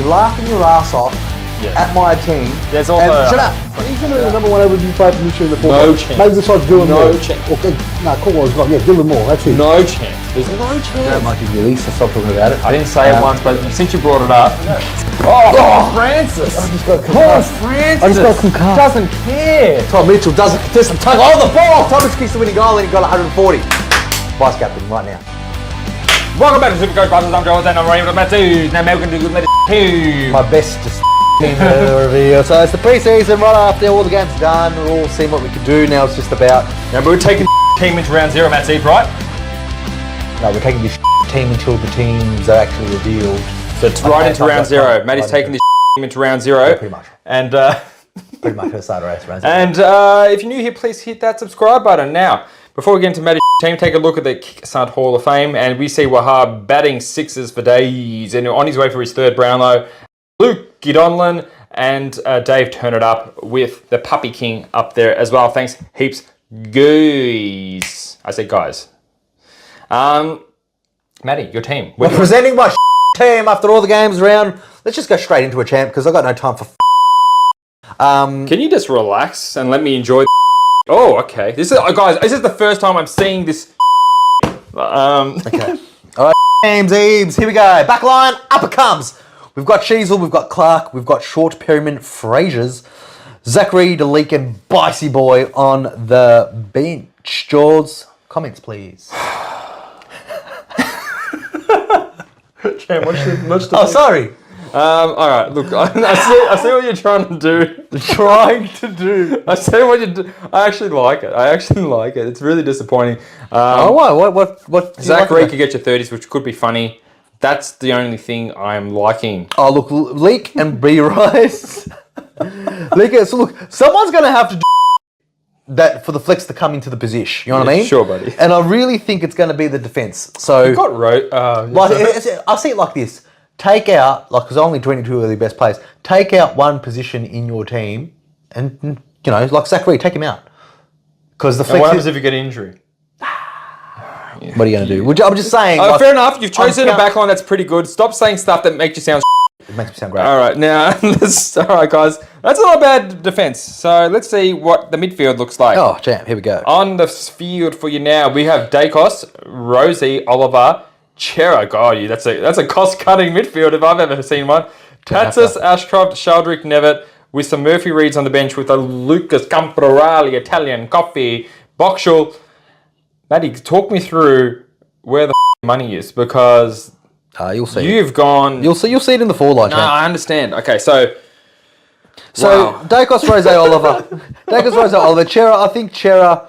You're laughing your ass off at my team. There's also... Shut up! He's going to be the number one overview player for Mission in the No fourth. chance. Maybe besides Dylan Moore. No chance. Okay. No, Cornwall's got, Dylan Moore, that's it. No chance. There's no chance. I don't like his release, so stop talking about it. I didn't say it once, but since you brought it up... Francis! I just got Francis! I just got concussed. Doesn't care. Tom Mitchell doesn't tug on the ball. Thomas kicks the winning goal and he got 140. Vice captain right now. Welcome back to SuperCoach Team I'm Joel and I'm ready with Matty. Now Malcolm do good let it My best team review. So it's the pre-season right after all the games are done. We're all seeing what we can do. Now it's just about... Now we're taking team into round 0, Matty, right? No, we're taking this team until the teams are actually revealed. So it's right into round 0. Matty's taking this team into round 0. Yeah, pretty much. And pretty much her side race round 0. And if you're new here, please hit that subscribe button. Now, before we get into Matty's team, take a look at the Sunt Hall of Fame, and we see Wahab batting sixes for days, and on his way for his third Brownlow. Luke Gidonlin and Dave turn it up with the Puppy King up there as well. Thanks heaps, guys. I said guys. Matty, your team. We're presenting my team after all the games around. Let's just go straight into a champ because I've got no time for Can you just relax and let me enjoy Oh, okay. This is guys, this is the first time I'm seeing this Okay. Alright, James Eames, here we go. Backline, up it comes. We've got Sheasel, we've got Clark, we've got Short, Perryman, Frasers, Zachary, DeLeek, and Bicey Boy on the bench. Jaws, comments please. Champ, what's the Oh, sorry. All right, look, I see what you're trying to do. I see what you do. I actually like it. It's really disappointing. Why? What? Zachary could get your 30s, which could be funny. That's the only thing I'm liking. Oh, look, Leak and B-Rise. So look, someone's going to have to do that for the flex to come into the position. You know what I mean? Sure, buddy. And I really think it's going to be the defence. So You got I see it like this. Take out, because only 22 are the best players, take out one position in your team and, like Zachary, take him out. Because the flex what happens if you get an injury? What are you going to do? I'm just saying. Fair enough. You've chosen a backline that's pretty good. Stop saying stuff that makes you sound It makes me sound great. All right, now, all right, guys. That's not a bad defence. So let's see what the midfield looks like. Oh, champ, here we go. On the field for you now, we have Dacos, Rosie, Oliver, Chera. God, that's a cost-cutting midfield if I've ever seen one. Tatsis, Ashcroft, Sheldrick, Nevitt, with some Murphy Reeds on the bench with a Lucas Camporali, Italian, Coffee, Boxall. Matty, talk me through where the money is, because you'll see. You've gone. You'll see it in the forward line. No, I understand. Okay, so wow. Dacos, Rose, Oliver. Chera, I think Chera.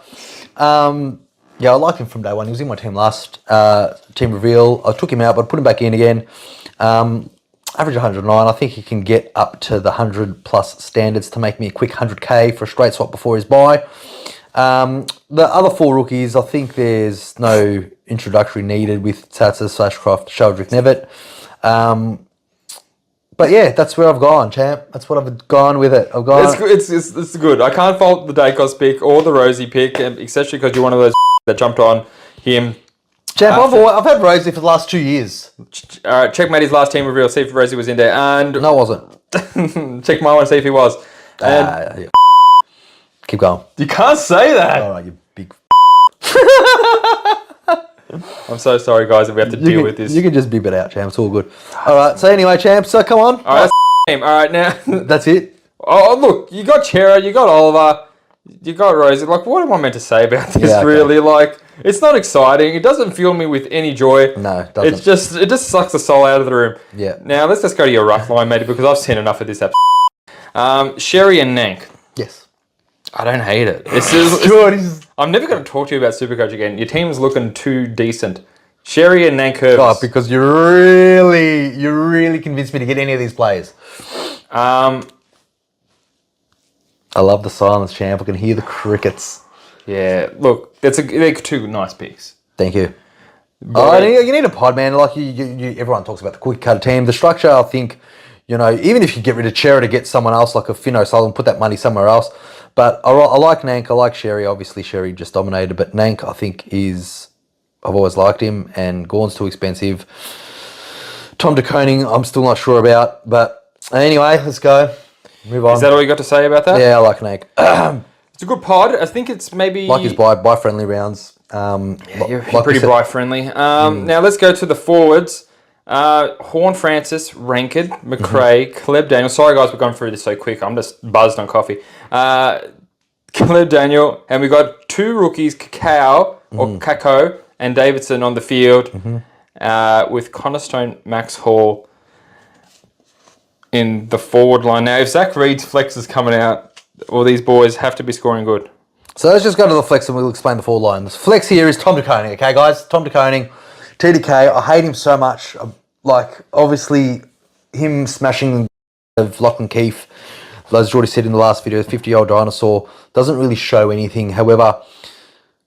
I like him from day one. He was in my team last team reveal. I took him out, but put him back in again. Average 109. I think he can get up to the 100 plus standards to make me a quick 100k for a straight swap before his buy. The other four rookies, I think there's no introductory needed with Tatsis, Ashcroft, Sheldrick, Nevitt. But yeah, that's where I've gone, champ. That's what I've gone with it. I've gone. It's good. I can't fault the Dacos pick or the Rosie pick, especially because you're one of those that jumped on him. Champ, I've had Rosie for the last 2 years. All right, check Matty's last team reveal, see if Rosie was in there, and no, I wasn't. check my one, see if he was. And keep going. You can't say that. All right, you big. I'm so sorry, guys, that we have to deal with this. You can just beep it out, champ. It's all good. All right. So anyway, champ. So come on. All right. All right, now. That's it. Oh, look. You got Chera. You got Oliver. You got Rosie. Like, what am I meant to say about this? Yeah, okay. Really, like, it's not exciting. It doesn't fill me with any joy. No, it doesn't. It just sucks the soul out of the room. Yeah. Now let's just go to your ruck line, matey, because I've seen enough of this. Sherry and Nank. Yes. I don't hate it. I'm never going to talk to you about SuperCoach again. Your team's looking too decent. Sherry and Nank Herbs. Oh, because you really convinced me to get any of these players. I love the silence, champ. I can hear the crickets. Yeah, look, they're two nice picks. Thank you. You need a pod, man. Like everyone talks about the quick cut team. The structure, I think, even if you get rid of Chera to get someone else like a Finn O'Sullivan, put that money somewhere else. But I like Nank. I like Sherry. Obviously, Sherry just dominated. But Nank, I think, I've always liked him. And Gorn's too expensive. Tom de Koning, I'm still not sure about. But anyway, let's go. Move on. Is that all you got to say about that? Yeah, I like Nag. It's a good pod. I think it's maybe... Like his buy friendly rounds. You're pretty buy friendly. Now let's go to the forwards. Horn Francis, Ranked, McRae, Caleb Daniel. Sorry guys, we're going through this so quick. I'm just buzzed on coffee. Caleb Daniel, and we got 2 rookies, Kako and Davidson on the field, with Cornerstone, Max Hall in the forward line. Now, if Zach Reed's flex is coming out, all these boys have to be scoring good. So let's just go to the flex and we'll explain the forward line. The flex here is Tom de Koning, okay, guys? Tom de Koning, TDK. I hate him so much. Like, obviously, him smashing of Lachlan Keefe, as Jordy said in the last video, 50-year-old dinosaur, doesn't really show anything. However,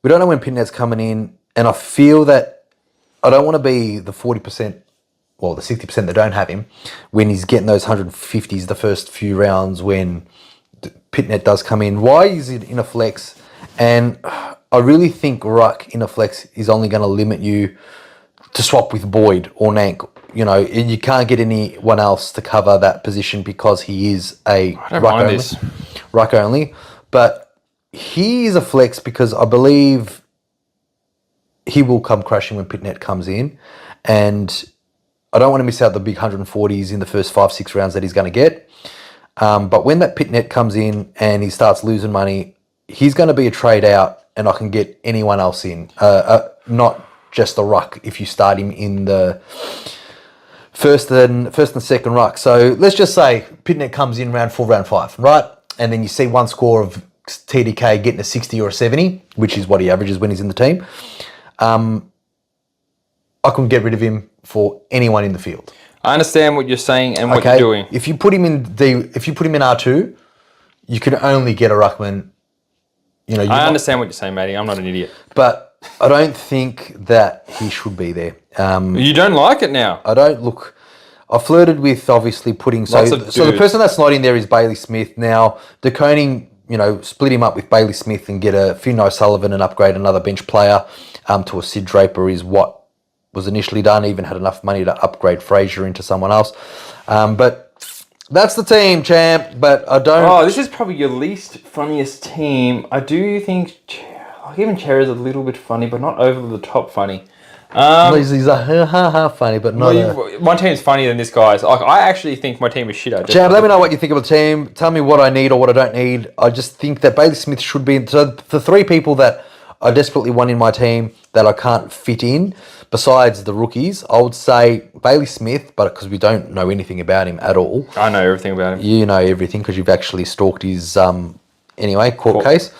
we don't know when Pitnet's coming in, and I feel that I don't want to be the 40%, well, the 60% that don't have him, when he's getting those 150s the first few rounds when Pitnet does come in. Why is it in a flex? And I really think Ruck in a flex is only going to limit you to swap with Boyd or Nank. You know, you can't get anyone else to cover that position because he is a Ruck only. But he is a flex because I believe he will come crashing when Pitnet comes in. And I don't want to miss out the big 140s in the first 5-6 rounds that he's going to get. But when that Pitnet comes in and he starts losing money, he's going to be a trade out and I can get anyone else in. Not just the Ruck if you start him in the first and second Ruck. So let's just say Pitnet comes in round 4, round 5, right? And then you see one score of TDK getting a 60 or a 70, which is what he averages when he's in the team. I can get rid of him for anyone in the field. I understand what you're saying and what you're doing. If you put him in R2, you can only get a Ruckman. You know, I understand what you're saying, Matty. I'm not an idiot. But I don't think that he should be there. You don't like it now? I flirted with obviously putting... So the person that's not in there is Bailey Smith. Now, de Koning, you know, split him up with Bailey Smith and get a Finn O'Sullivan and upgrade another bench player to a Sid Draper is what was initially done. Even had enough money to upgrade Fraser into someone else. But that's the team, champ. But I don't... Oh, this is probably your least funniest team. I do think... Even Cherry's a little bit funny, but not over the top funny. He's a funny, but not. My team's funnier than this guy's. Like, I actually think my team is shit. Champ, let me know what you think of the team. Tell me what I need or what I don't need. I just think that Bailey Smith should be in. So the 3 people that I desperately want in my team that I can't fit in, besides the rookies, I would say Bailey Smith, but because we don't know anything about him at all. I know everything about him. You know everything because you've actually stalked his court case.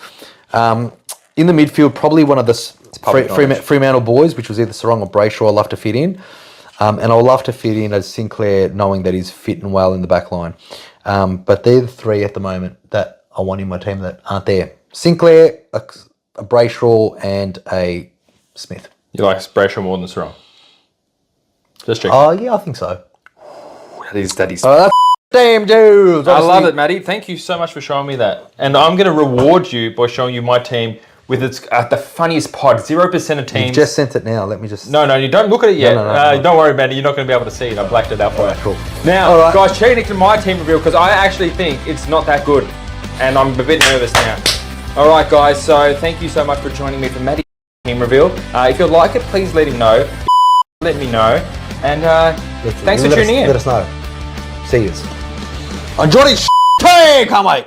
In the midfield, probably one of the Fremantle boys, which was either Sarong or Brayshaw, I'd love to fit in. And I'll love to fit in as Sinclair, knowing that he's fit and well in the back line. But they're the 3 at the moment that I want in my team that aren't there. Sinclair, a Brayshaw, and a Smith. You like Brayshaw more than Sarong? Just check. Oh, yeah, I think so. That is. Damn, dudes. I love it, Matty. Thank you so much for showing me that. And I'm going to reward you by showing you my team with its the funniest pod. 0% of teams. You've just sent it now. Let me just... No, you don't look at it yet. No. Don't worry, Matty. You're not going to be able to see it. I blacked it out for you. Cool. Now, guys, check into my team reveal because I actually think it's not that good. And I'm a bit nervous now. All right, guys. So thank you so much for joining me for Matty's team reveal. If you like it, please let him know. Let me know. And thanks for tuning in. Let us know. See you. I'm Johnny's team. Can't wait.